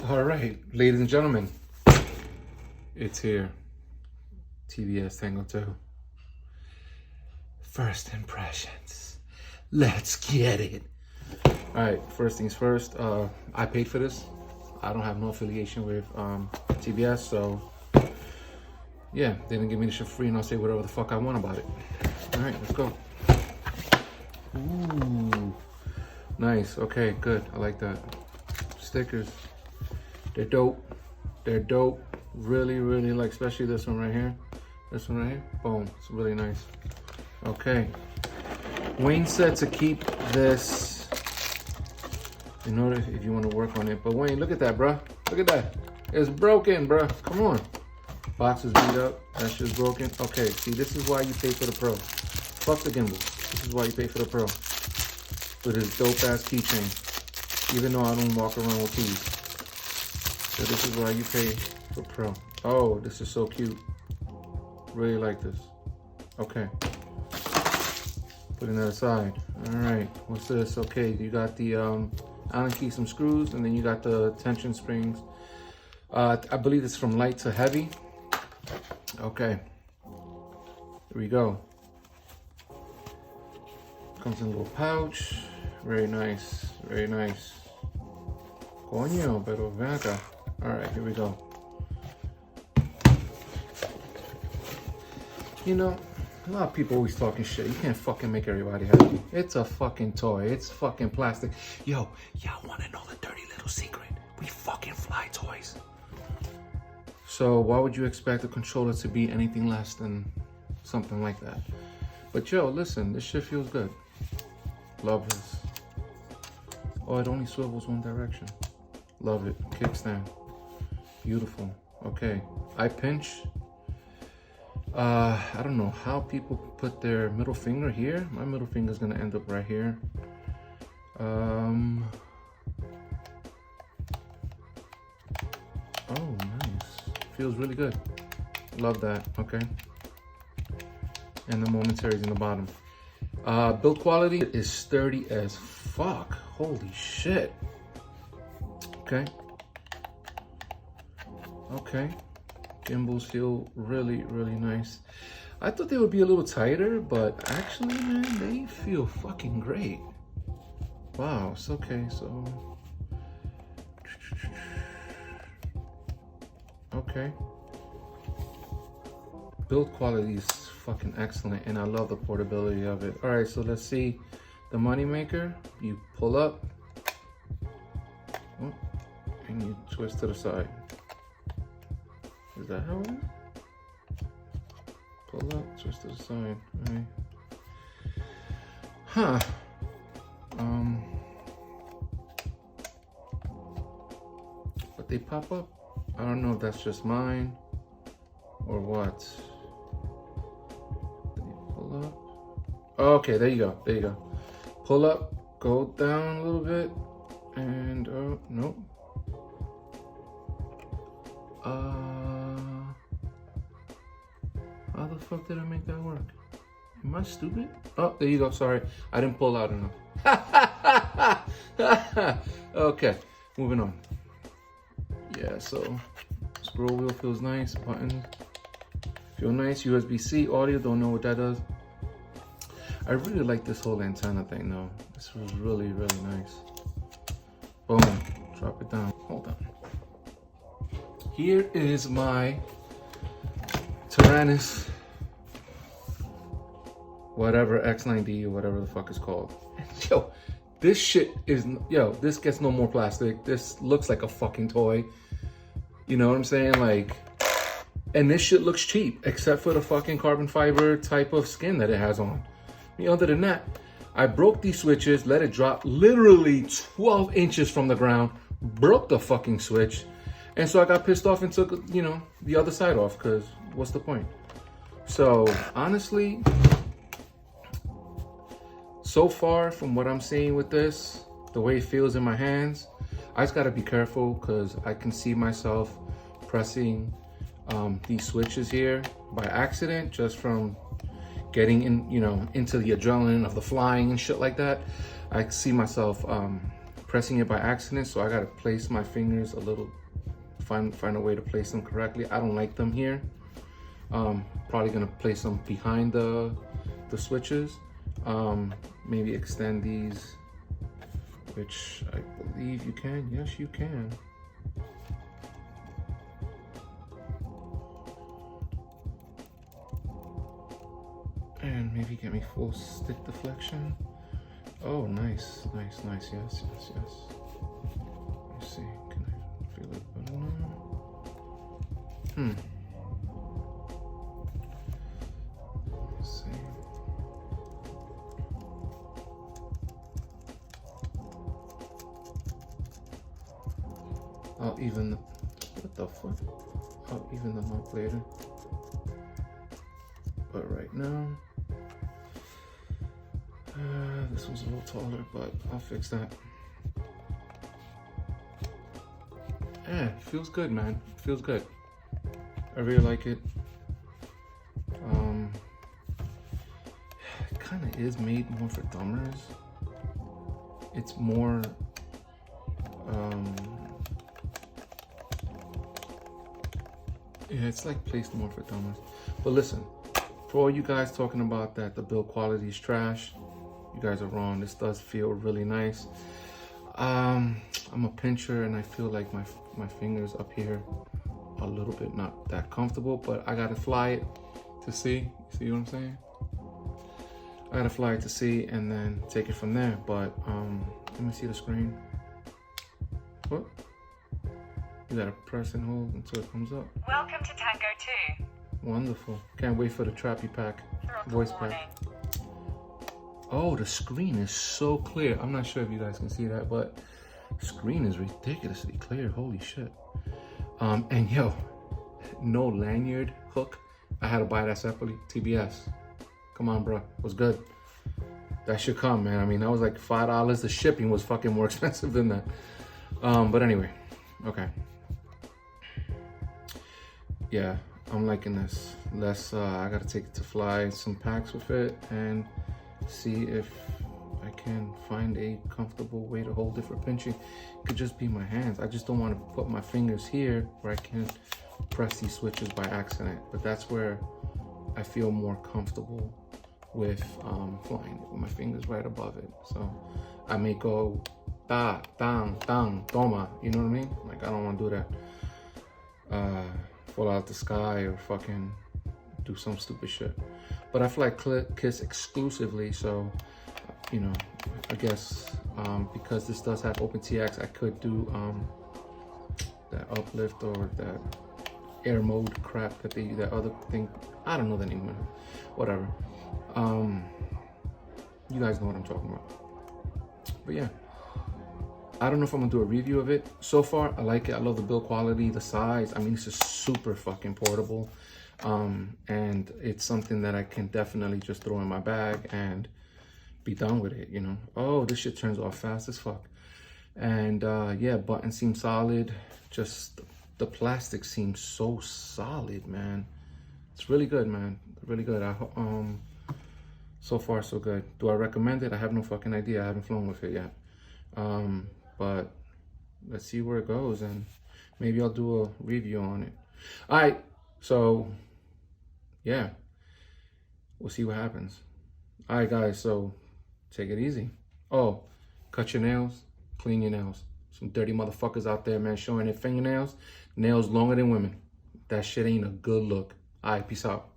All right, ladies and gentlemen, it's here. Tbs Tango 2. First impressions. Let's get it. All right, first things first. I paid for this. I don't have no affiliation with TBS, so yeah, they didn't give me the shit free, and I'll say whatever the fuck I want about it. All right, let's go. Ooh, nice. Okay, good. I like that. Stickers. They're dope. They're dope. Really, really like, especially this one right here. This one right here. Boom. It's really nice. Okay. Wayne said to keep this in order if you want to work on it. But Wayne, look at that, bruh. Look at that. It's broken, bruh. Come on. Box is beat up. That shit's broken. Okay. See, this is why you pay for the Pro. Fuck the gimbal. This is why you pay for the Pro. With his dope ass keychain. Even though I don't walk around with keys. So this is why you pay for Pro. Oh, this is so cute. Really like this. Okay. Putting that aside. All right. What's this? Okay, you got the Allen key, some screws, and then you got the tension springs. I believe it's from light to heavy. Okay. Here we go. Comes in a little pouch. Very nice. Very nice. Coño, pero ven acá. All right, here we go. You know, a lot of people always talking shit. You can't fucking make everybody happy. It's a fucking toy. It's fucking plastic. Yo, y'all want to know the dirty little secret? We fucking fly toys. So why would you expect the controller to be anything less than something like that? But yo, listen, this shit feels good. Love this. Oh, it only swivels one direction. Love it. Kickstand. Beautiful. Okay. I pinch. I don't know how people put their middle finger here. My middle finger is gonna end up right here. Oh, nice. Feels really good. Love that. Okay. And the momentaries in the bottom. Build quality is sturdy as fuck. Holy shit. Okay. Okay. Gimbals feel really, really nice. I thought they would be a little tighter, but actually, man, they feel fucking great. Wow, it's okay, so. Okay. Build quality is fucking excellent, and I love the portability of it. All right, so let's see the money maker. You pull up, and you twist to the side. Is that how it is? Pull up, twist to the side. All right. Huh. But they pop up. I don't know if that's just mine or what. Pull up. Okay, there you go. There you go. Pull up, go down a little bit, and nope. How the fuck did I make that work? Am I stupid? Oh, there you go. Sorry, I didn't pull out enough. Okay, moving on. Yeah, so scroll wheel feels nice. Button feel nice. USB-C audio. Don't know what that does. I really like this whole antenna thing though. This was really, really nice. Boom. Drop it down. Hold on. Here is my Tyrannus, whatever, X9D or whatever the fuck it's called. Yo, this shit is, yo, this gets no more plastic. This looks like a fucking toy. You know what I'm saying? Like, and this shit looks cheap, except for the fucking carbon fiber type of skin that it has on. I mean, other than that, I broke these switches, let it drop literally 12 inches from the ground, broke the fucking switch. And so I got pissed off and took, you know, the other side off, because what's the point? So honestly, so far from what I'm seeing with this, the way it feels in my hands, I just got to be careful because I can see myself pressing these switches here by accident, just from getting in, you know, into the adrenaline of the flying and shit like that. I see myself pressing it by accident, so I gotta place my fingers a little, find a way to place them correctly. I don't like them here. Probably gonna place them behind the switches. Maybe extend these, which I believe you can. Yes, you can. And maybe get me full stick deflection. Oh, nice, nice, nice. Yes, yes, yes. Let's see. Can I feel it better now? Let's see. I'll even. What the fuck? I'll even them up later. But right now. This one's a little taller, but I'll fix that. Yeah, feels good, man. Feels good. I really like it. It kind of is made more for dumbers. It's more, yeah, it's like placed more for dumbers. But listen, for all you guys talking about that the build quality is trash, you guys are wrong. This does feel really nice. I'm a pincher and I feel like my fingers up here are a little bit not that comfortable, but I gotta fly it to see. See what I'm saying? I gotta fly it to see and then take it from there. But let me see the screen. What? You gotta press and hold until it comes up. Welcome to Tango 2. Wonderful. Can't wait for the Trappy Pack voice pack. Oh, the screen is so clear. I'm not sure if you guys can see that, but the screen is ridiculously clear. Holy shit. And yo, no lanyard hook. I had to buy that separately. TBS. Come on, bro. What's good? That should come, man. I mean, that was like $5. The shipping was fucking more expensive than that. But anyway, okay. Yeah, I'm liking this. I gotta take it to fly some packs with it and see if I can find a comfortable way to hold it for pinching. It could just be my hands. I just don't want to put my fingers here where I can press these switches by accident. But that's where I feel more comfortable with flying it with my fingers right above it. So I may go ta, tang, tang, toma. You know what I mean? Like I don't want to do that. Fall out the sky or fucking do some stupid shit. But I fly Kiss exclusively, so you know, I guess because this does have OpenTX, I could do that uplift or that air mode crap that they that other thing. I don't know the name of it. Whatever. You guys know what I'm talking about. But yeah, I don't know if I'm gonna do a review of it. So far, I like it. I love the build quality, the size. I mean, it's just super fucking portable. And it's something that I can definitely just throw in my bag and be done with it, you know. Oh, this shit turns off fast as fuck. And yeah, buttons seem solid. Just the plastic seems so solid, man. It's really good, man. Really good. So far so good. Do I recommend it? I have no fucking idea. I haven't flown with it yet. But let's see where it goes and maybe I'll do a review on it. All right, so yeah, we'll see what happens. All right, guys, so take it easy. Oh, cut your nails, clean your nails. Some dirty motherfuckers out there, man, showing their fingernails, nails longer than women. That shit ain't a good look. All right, peace out.